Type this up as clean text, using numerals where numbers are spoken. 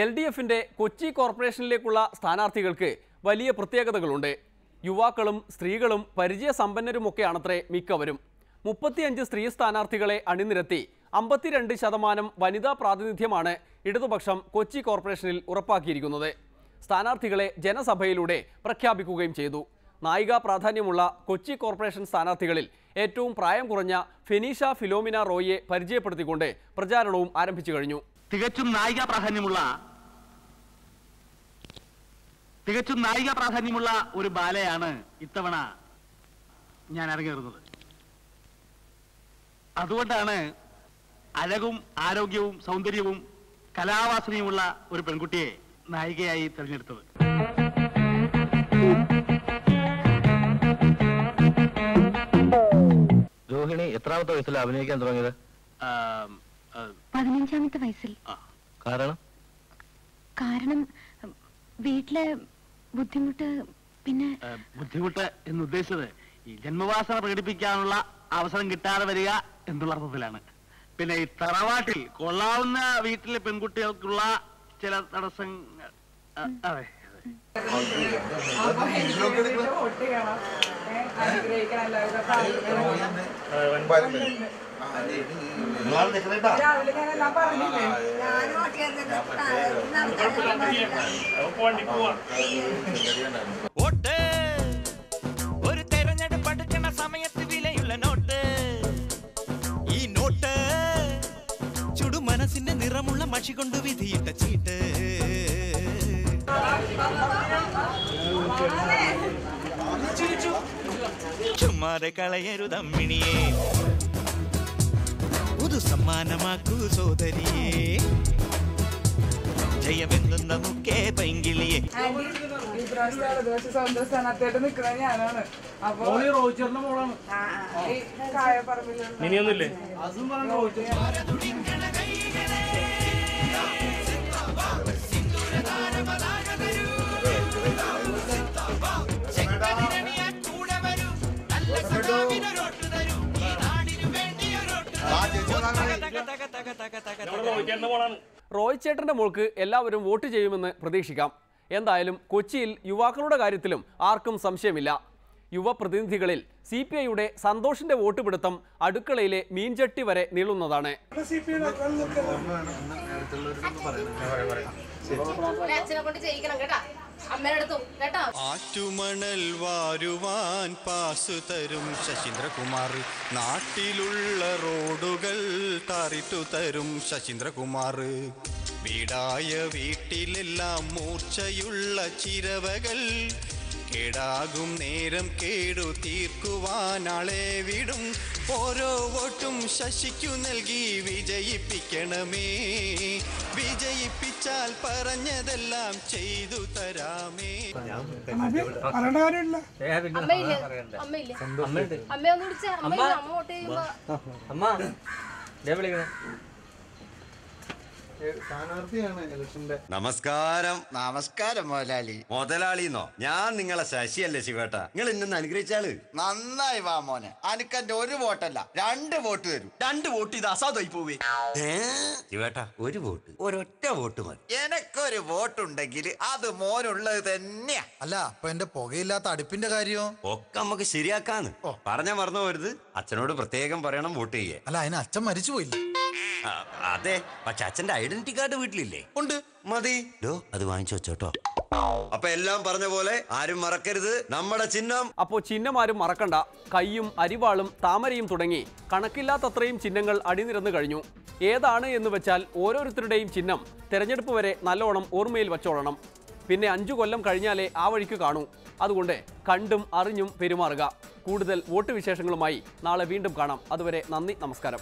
LDFിന്റെ കൊച്ചി കോർപ്പറേഷനിലേക്കുള്ള സ്ഥാനാർത്ഥികൾക്ക് വലിയ പ്രത്യേകതകളുണ്ട്. യുവാക്കളും സ്ത്രീകളും പരിചയസമ്പന്നരുമൊക്കെയാണത്രേ മിക്കവരും. 35 സ്ത്രീ സ്ഥാനാർത്ഥികളെ അണിനിരത്തി 52% വനിതാ പ്രാതിനിധ്യമാണ് ഇടതുപക്ഷം കൊച്ചി കോർപ്പറേഷനിൽ ഉറപ്പാക്കിയിരിക്കുന്നത്. സ്ഥാനാർത്ഥികളെ ജനസഭയിലൂടെ പ്രഖ്യാപിക്കുകയും ചെയ്തു. നായികാ പ്രാധാന്യമുള്ള കൊച്ചി കോർപ്പറേഷൻ സ്ഥാനാർത്ഥികളിൽ ഏറ്റവും പ്രായം കുറഞ്ഞ ഫെനീഷ ഫിലോമിന റോയിയെ പരിചയപ്പെടുത്തിക്കൊണ്ട് പ്രചാരണവും ആരംഭിച്ചു കഴിഞ്ഞു. തികച്ചും നായികാ പ്രാധാന്യമുള്ള ഒരു ബാലയാണ് ഇത്തവണ ഞാൻ അരങ്ങേറുന്നത്. അതുകൊണ്ടാണ് അഴകും ആരോഗ്യവും സൗന്ദര്യവും കലാവാസനയുമുള്ള ഒരു പെൺകുട്ടിയെ നായികയായി തെരഞ്ഞെടുത്തത്. രോഹിണി എത്രാമത്തെ വയസ്സിൽ അഭിനയിക്കാൻ തുടങ്ങിയത്? 15ാമത്തെ വയസ്സിൽ. കാരണം വീട്ടിലെ ബുദ്ധിമുട്ട്. പിന്നെ ബുദ്ധിമുട്ട് എന്ന് ഉദ്ദേശിച്ചത് ഈ ജന്മവാസന പ്രകടിപ്പിക്കാനുള്ള അവസരം കിട്ടാതെ വരിക എന്നുള്ള അർത്ഥത്തിലാണ്. പിന്നെ ഈ തറവാട്ടിൽ കൊള്ളാവുന്ന വീട്ടിലെ പെൺകുട്ടികൾക്കുള്ള ചില തടസ്സങ്ങൾ. അതെ, ഒരു തെരഞ്ഞെടുപ്പ് എടുക്കുന്ന സമയത്ത് വിലയുള്ള നോട്ട്. ഈ നോട്ട് ചുടു മനസ്സിന്റെ നിറമുള്ള മഷി കൊണ്ട് വിധിയിട്ട ചീട്ട്. ചുമ്മാതെ കളയരുതമ്മിണിയെ, പുതു സമ്മാനമാക്കൂ സോദരിയെ, ജയമെന്തുന്ന മുക്കേ പൈങ്കിളിയെ. ഇനിയൊന്നുമില്ലേ? റോയ് ചേട്ടന്റെ മോൾക്ക് എല്ലാവരും വോട്ട് ചെയ്യുമെന്ന് പ്രതീക്ഷിക്കാം. എന്തായാലും കൊച്ചിയിൽ യുവാക്കളുടെ കാര്യത്തിലും ആർക്കും സംശയമില്ല. യുവപ്രതിനിധികളിൽ CPIയുടെ സന്തോഷിന്റെ വോട്ട് പിടുത്തം അടുക്കളയിലെ മീൻചട്ടി വരെ നീളുന്നതാണ്. ആറ്റുമണൽ വാരുവാൻ പാസ് തരും ശശീന്ദ്രകുമാർ, നാട്ടിലുള്ള റോഡുകൾ ടാറിട്ടു തരും ശശീന്ദ്രകുമാർ, വീടായ വീട്ടിലെല്ലാം മൂർച്ചയുള്ള ചിരവകൾ, കേടാകും നേരം കേടു തീർക്കുവാനാളെ വിടും, ഓരോ വോട്ടും ശശിക്കു നൽകി വിജയിപ്പിക്കണമേ, വിജയിപ്പിച്ചാൽ പറഞ്ഞതെല്ലാം ചെയ്തു തരാമേ. നമസ്കാരം. നമസ്കാരം മുതലാളി. മുതലാളിന്നോ? ഞാൻ നിങ്ങളെ ശശിയല്ലേ ശിവേട്ട. നിങ്ങൾ ഇന്നൊന്ന് അനുഗ്രഹിച്ചാള് നന്നായി വാ മോനെ. അനക്കെന്റെ ഒരു വോട്ടല്ല 2 വോട്ട് തരും. 2 വോട്ട് ഇത് അസാധുവായി പോവേ. ശിവേട്ട, ഒരു വോട്ട്, ഒരൊറ്റ വോട്ട് മതി. എനക്കൊരു വോട്ടുണ്ടെങ്കിൽ അത് മോനുള്ളത് തന്നെയാ. അല്ല, അപ്പൊ എന്റെ പുകയില്ലാത്ത അടുപ്പിന്റെ കാര്യമോ? ഒക്കെ നമുക്ക് ശരിയാക്കാന്ന്. പറഞ്ഞ മറന്നു പോരുത്. അച്ഛനോട് പ്രത്യേകം പറയണം വോട്ട് ചെയ്യേ. അല്ല, അതിന് അച്ഛൻ മരിച്ചു പോയില്ലേ? അതെ, പക്ഷെ അച്ഛന്റെ ഐഡന്റിറ്റി കാർഡ് വീട്ടിലില്ലേ? ഉണ്ട്. മതി. അത് വാങ്ങിച്ചു വെച്ചോട്ടോ. അപ്പൊ എല്ലാം പറഞ്ഞ പോലെ ആരും മറക്കരുത് നമ്മുടെ ചിഹ്നം. അപ്പോൾ ചിഹ്നം ആരും മറക്കണ്ട. കയ്യും അരിവാളും താമരയും തുടങ്ങി കണക്കില്ലാത്തത്രയും ചിഹ്നങ്ങൾ അണിനിരന്നു കഴിഞ്ഞു. ഏതാണ് എന്ന് വെച്ചാൽ ഓരോരുത്തരുടെയും ചിഹ്നം തെരഞ്ഞെടുപ്പ് വരെ നല്ലോണം ഓർമ്മയിൽ വച്ചോളണം. പിന്നെ 5 കൊല്ലം കഴിഞ്ഞാലേ ആ വഴിക്ക് കാണൂ. അതുകൊണ്ട് കണ്ടും അറിഞ്ഞും പെരുമാറുക. കൂടുതൽ വോട്ട് വിശേഷങ്ങളുമായി നാളെ വീണ്ടും കാണാം. അതുവരെ നന്ദി, നമസ്കാരം.